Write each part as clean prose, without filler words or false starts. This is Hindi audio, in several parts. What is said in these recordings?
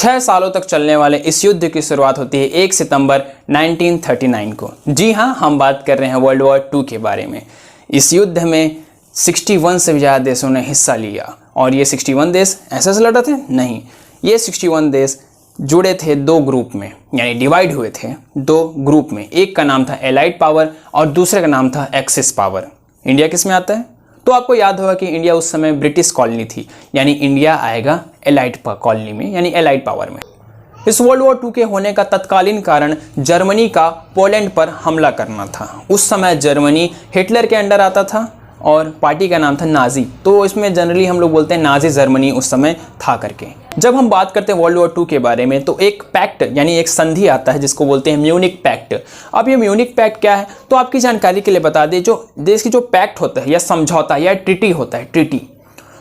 6 सालों तक चलने वाले इस युद्ध की शुरुआत होती है 1 सितंबर 1939 को। जी हाँ, हम बात कर रहे हैं वर्ल्ड वॉर 2 के बारे में। इस युद्ध में 61 से भी ज़्यादा देशों ने हिस्सा लिया। और ये 61 देश ऐसे से लड़े थे? नहीं, ये 61 देश जुड़े थे 2 ग्रुप में, यानी डिवाइड हुए थे 2 ग्रुप में। एक का नाम था एलाइड पावर और दूसरे का नाम था एक्सिस पावर। इंडिया किस में आता है? तो आपको याद होगा कि इंडिया उस समय ब्रिटिश कॉलोनी थी, यानी इंडिया आएगा एलाइड कॉलोनी में, यानी एलाइड पावर में। इस वर्ल्ड वॉर 2 के होने का तत्कालीन कारण जर्मनी का पोलैंड पर हमला करना था। उस समय जर्मनी हिटलर के अंडर आता था और पार्टी का नाम था नाजी, तो इसमें जनरली हम लोग बोलते हैं नाजी जर्मनी उस समय था करके। जब हम बात करते हैं वर्ल्ड वॉर 2 के बारे में तो एक पैक्ट यानी एक संधि आता है जिसको बोलते हैं म्यूनिक पैक्ट। अब ये म्यूनिक पैक्ट क्या है, तो आपकी जानकारी के लिए बता दें, जो देश की जो पैक्ट होता है या समझौता या ट्रीटी होता है, ट्रीटी,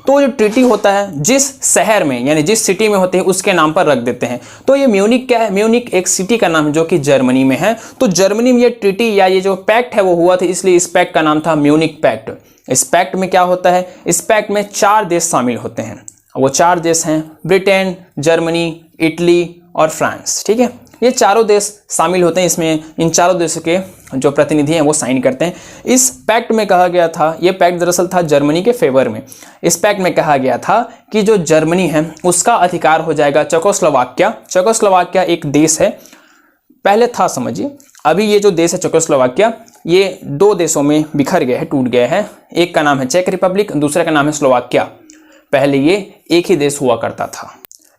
तो जो ट्रीटी होता है जिस शहर में यानी जिस सिटी में होते हैं उसके नाम पर रख देते हैं। तो ये म्यूनिक क्या है? म्यूनिक एक सिटी का नाम है जो कि जर्मनी में है। तो जर्मनी में ये ट्रीटी या ये जो पैक्ट है वो हुआ था, इसलिए इस पैक्ट का नाम था म्यूनिक पैक्ट। इस पैक्ट में क्या होता है? इस पैक्ट में 4 देश शामिल होते हैं। वो 4 देश हैं ब्रिटेन, जर्मनी, इटली और फ्रांस। ठीक है, ये चारों देश शामिल होते हैं इसमें। इन चारों देशों के जो प्रतिनिधि हैं वो साइन करते हैं। इस पैक्ट में कहा गया था, ये पैक्ट दरअसल था जर्मनी के फेवर में। इस पैक्ट में कहा गया था कि जो जर्मनी है उसका अधिकार हो जाएगा चेकोस्लोवाकिया। चेकोस्लोवाकिया एक देश है, पहले था समझिए, अभी ये जो देश है चेकोस्लोवाकिया ये 2 देशों में बिखर गया है, टूट गया है। एक का नाम है चेक रिपब्लिक, दूसरे का नाम है स्लोवाकिया। पहले ये एक ही देश हुआ करता था।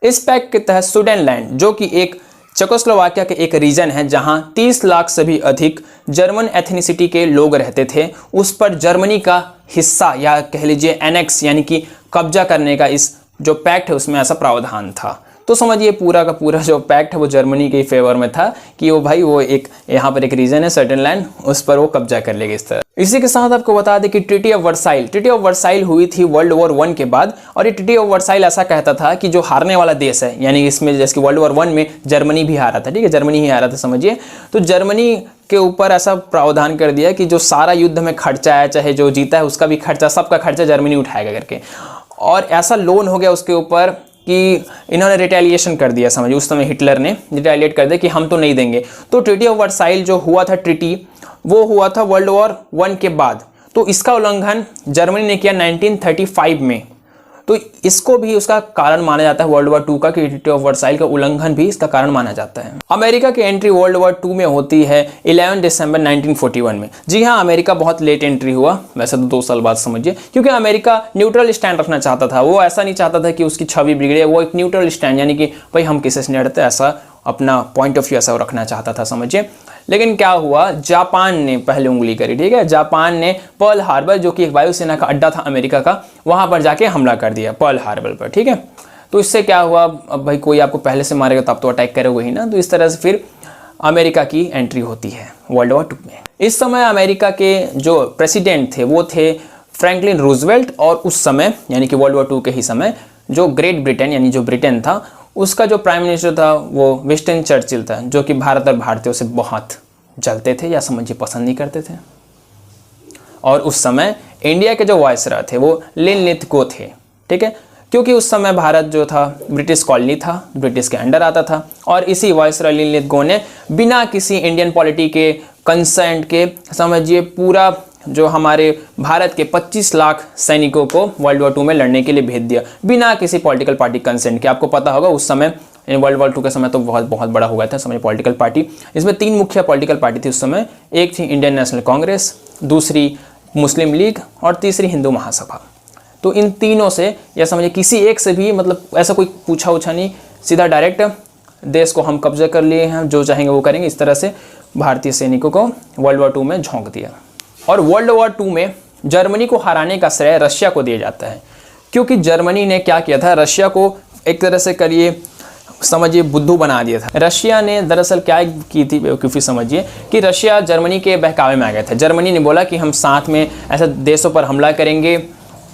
इस पैक्ट के तहत सुडेनलैंड, जो कि एक चेकोस्लोवाकिया के एक रीजन है जहां 30 लाख से भी अधिक जर्मन एथनिसिटी के लोग रहते थे, उस पर जर्मनी का हिस्सा या कह लीजिए एनेक्स यानी कि कब्जा करने का इस जो पैक्ट है उसमें ऐसा प्रावधान था। तो समझिए पूरा का पूरा जो पैक्ट है वो जर्मनी के फेवर में था कि वो भाई वो एक यहाँ पर एक रीजन है सुडेनलैंड, उस पर वो कब्जा कर लेगा इस तरह। इसी के साथ आपको बता दें कि ट्रीटी ऑफ वर्साइल हुई थी वर्ल्ड वॉर 1 के बाद। और ये ट्रीटी ऑफ वर्साइल ऐसा कहता था कि जो हारने वाला देश है, यानी इसमें जैसे कि वर्ल्ड वॉर 1 में जर्मनी भी हारा था, ठीक है, जर्मनी ही हारा था समझिए, तो जर्मनी के ऊपर ऐसा प्रावधान कर दिया कि जो सारा युद्ध में खर्चा है, चाहे जो जीता है उसका भी खर्चा, सबका खर्चा जर्मनी उठाएगा करके। और ऐसा लोन हो गया उसके ऊपर कि इन्होंने रिटेलिएशन कर दिया, समझिए उस समय हिटलर ने रिटेलिएट कर दिया कि हम तो नहीं देंगे। तो ट्रीटी ऑफ वर्साइल जो हुआ था ट्रीटी, वो हुआ था वर्ल्ड वॉर 1 के बाद। तो इसका उल्लंघन जर्मनी ने किया 1935 में। तो इसको भी उसका कारण माना जाता है वर्ल्ड वॉर 2 का, कि ट्रीटी ऑफ वर्साइल का उल्लंघन भी इसका कारण माना जाता है। अमेरिका की एंट्री वर्ल्ड वॉर 2 में होती है 11 दिसंबर 1941 में। जी हाँ, अमेरिका बहुत लेट एंट्री हुआ, वैसे तो 2 साल बाद समझिए, क्योंकि अमेरिका न्यूट्रल स्टैंड रखना चाहता था। वो ऐसा नहीं चाहता था कि उसकी छवि बिगड़े, वो एक न्यूट्रल स्टैंड यानी कि भाई हम किसी से नहीं लड़ते, ऐसा अपना पॉइंट ऑफ व्यू ऐसा रखना चाहता था समझिए। लेकिन क्या हुआ, जापान ने पहले उंगली करी, ठीक है, जापान ने पर्ल हार्बर जो कि एक वायुसेना का अड्डा था अमेरिका का, वहां पर जाके हमला कर दिया पर्ल हार्बर पर, ठीक है। तो इससे क्या हुआ, अब भाई कोई आपको पहले से मारेगा तो आप तो अटैक करोगे ही ना। तो इस तरह से फिर अमेरिका की एंट्री होती है वर्ल्ड वॉर 2 में। इस समय अमेरिका के जो प्रेसिडेंट थे वो थे फ्रैंकलिन रूजवेल्ट, और उस समय यानी कि वर्ल्ड वॉर 2 के ही समय जो ग्रेट ब्रिटेन यानी जो ब्रिटेन था उसका जो प्राइम मिनिस्टर था वो विंस्टन चर्चिल था, जो कि भारत और भारतीयों से बहुत जलते थे या समझिए पसंद नहीं करते थे। और उस समय इंडिया के जो वायसरॉय थे वो लिनलिथगो थे, ठीक है, क्योंकि उस समय भारत जो था ब्रिटिश कॉलोनी था, ब्रिटिश के अंडर आता था। और इसी वायसरॉय लिनलिथगो ने बिना किसी इंडियन पॉलिटी के कंसेंट के समझिए पूरा जो हमारे भारत के 25 लाख सैनिकों को वर्ल्ड वॉर 2 में लड़ने के लिए भेज दिया, बिना किसी पॉलिटिकल पार्टी कंसेंट के। आपको पता होगा उस समय वर्ल्ड वॉर 2 के समय तो बहुत बड़ा हो गया था समझ पॉलिटिकल पार्टी। इसमें 3 मुख्य पॉलिटिकल पार्टी थी उस समय। एक थी इंडियन नेशनल कांग्रेस, दूसरी मुस्लिम लीग और तीसरी हिंदू महासभा। तो इन तीनों से या समझिए किसी एक से भी मतलब ऐसा कोई पूछा उछा नहीं, सीधा डायरेक्ट देश को हम कब्जा कर लिए हैं, जो चाहेंगे वो करेंगे, इस तरह से भारतीय सैनिकों को वर्ल्ड वॉर 2 में झोंक दिया। और वर्ल्ड वॉर 2 में जर्मनी को हराने का श्रेय रशिया को दिया जाता है, क्योंकि जर्मनी ने क्या किया था, रशिया को एक तरह से करिए समझिए बुद्धू बना दिया था। रशिया ने दरअसल क्या की थी बेवकूफ़ी समझिए, कि रशिया जर्मनी के बहकावे में आ गया था। जर्मनी ने बोला कि हम साथ में ऐसे देशों पर हमला करेंगे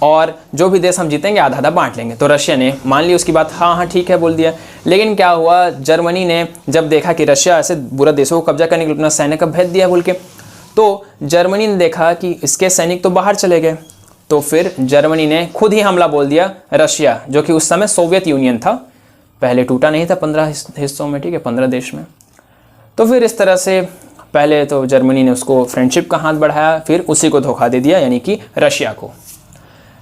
और जो भी देश हम जीतेंगे आधा आधा बांट लेंगे। तो रशिया ने मान ली उसकी बात, हाँ हाँ ठीक है बोल दिया। लेकिन क्या हुआ, जर्मनी ने जब देखा कि रशिया ऐसे बुरा देशों को कब्जा करने के लिए अपना सैनिक भेज दिया बोल के, तो जर्मनी ने देखा कि इसके सैनिक तो बाहर चले गए, तो फिर जर्मनी ने खुद ही हमला बोल दिया। रशिया जो कि उस समय सोवियत यूनियन था, पहले टूटा नहीं था 15 हिस्सों में, ठीक है, 15 देश में। तो फिर इस तरह से पहले तो जर्मनी ने उसको फ्रेंडशिप का हाथ बढ़ाया, फिर उसी को धोखा दे दिया, यानी कि रशिया को।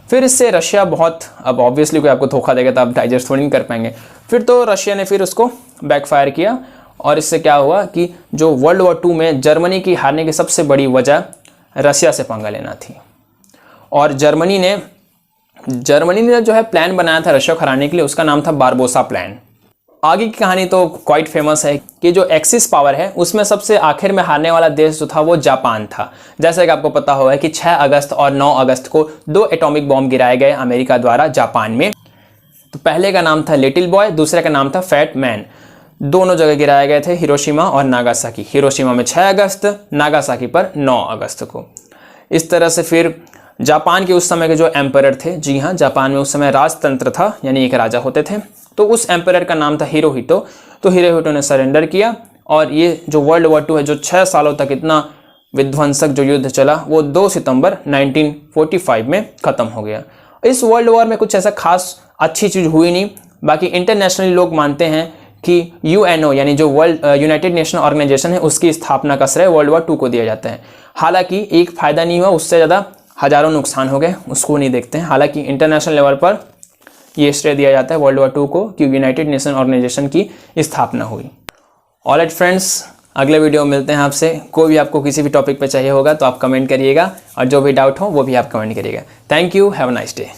फिर इससे रशिया बहुत, अब ऑब्वियसली कोई आपको धोखा देगा तो आप डाइजेस्ट थोड़ी नहीं कर पाएंगे। फिर तो रशिया ने फिर उसको बैकफायर किया, और इससे क्या हुआ कि जो वर्ल्ड वॉर 2 में जर्मनी की हारने की सबसे बड़ी वजह रशिया से पंगा लेना थी। और जर्मनी ने जो है प्लान बनाया था रशिया को हराने के लिए, उसका नाम था बारबोसा प्लान। आगे की कहानी तो क्वाइट फेमस है कि जो एक्सिस पावर है उसमें सबसे आखिर में हारने वाला देश जो था वो जापान था। जैसे कि आपको पता होगा कि 6 अगस्त और 9 अगस्त को 2 एटॉमिक बॉम्ब गिराए गए अमेरिका द्वारा जापान में। तो पहले का नाम था लिटिल बॉय, दूसरे का नाम था फैट मैन। दोनों जगह गिराए गए थे, हिरोशिमा और नागासाकी। हिरोशिमा में 6 अगस्त, नागासाकी पर 9 अगस्त को। इस तरह से फिर जापान के उस समय के जो एम्परर थे, जी हाँ, जापान में उस समय राजतंत्र था, यानी एक राजा होते थे, तो उस एम्परर का नाम था हिरोहितो। तो हिरोहितो ने सरेंडर किया, और ये जो वर्ल्ड वॉर 2 है, जो 6 सालों तक इतना विध्वंसक जो युद्ध चला, वो 2 सितंबर 1945 में ख़त्म हो गया। इस वर्ल्ड वॉर में कुछ ऐसा खास अच्छी चीज़ हुई नहीं। बाकी इंटरनेशनली लोग मानते हैं कि UNO यानी जो वर्ल्ड यूनाइटेड नेशन ऑर्गेनाइजेशन है, उसकी स्थापना का श्रेय वर्ल्ड वॉर 2 को दिया जाता है। हालांकि एक फ़ायदा नहीं हुआ, उससे ज़्यादा हज़ारों नुकसान हो गए, उसको नहीं देखते हैं। हालांकि इंटरनेशनल लेवल पर ये श्रेय दिया जाता है वर्ल्ड वॉर 2 को कि यूनाइटेड नेशन ऑर्गेनाइजेशन की स्थापना हुई। ऑलराइट फ्रेंड्स, अगले वीडियो में मिलते हैं आपसे। कोई भी आपको किसी भी टॉपिक पे चाहिए होगा तो आप कमेंट करिएगा, और जो भी डाउट हो वो भी आप कमेंट करिएगा। Thank you, have a nice day.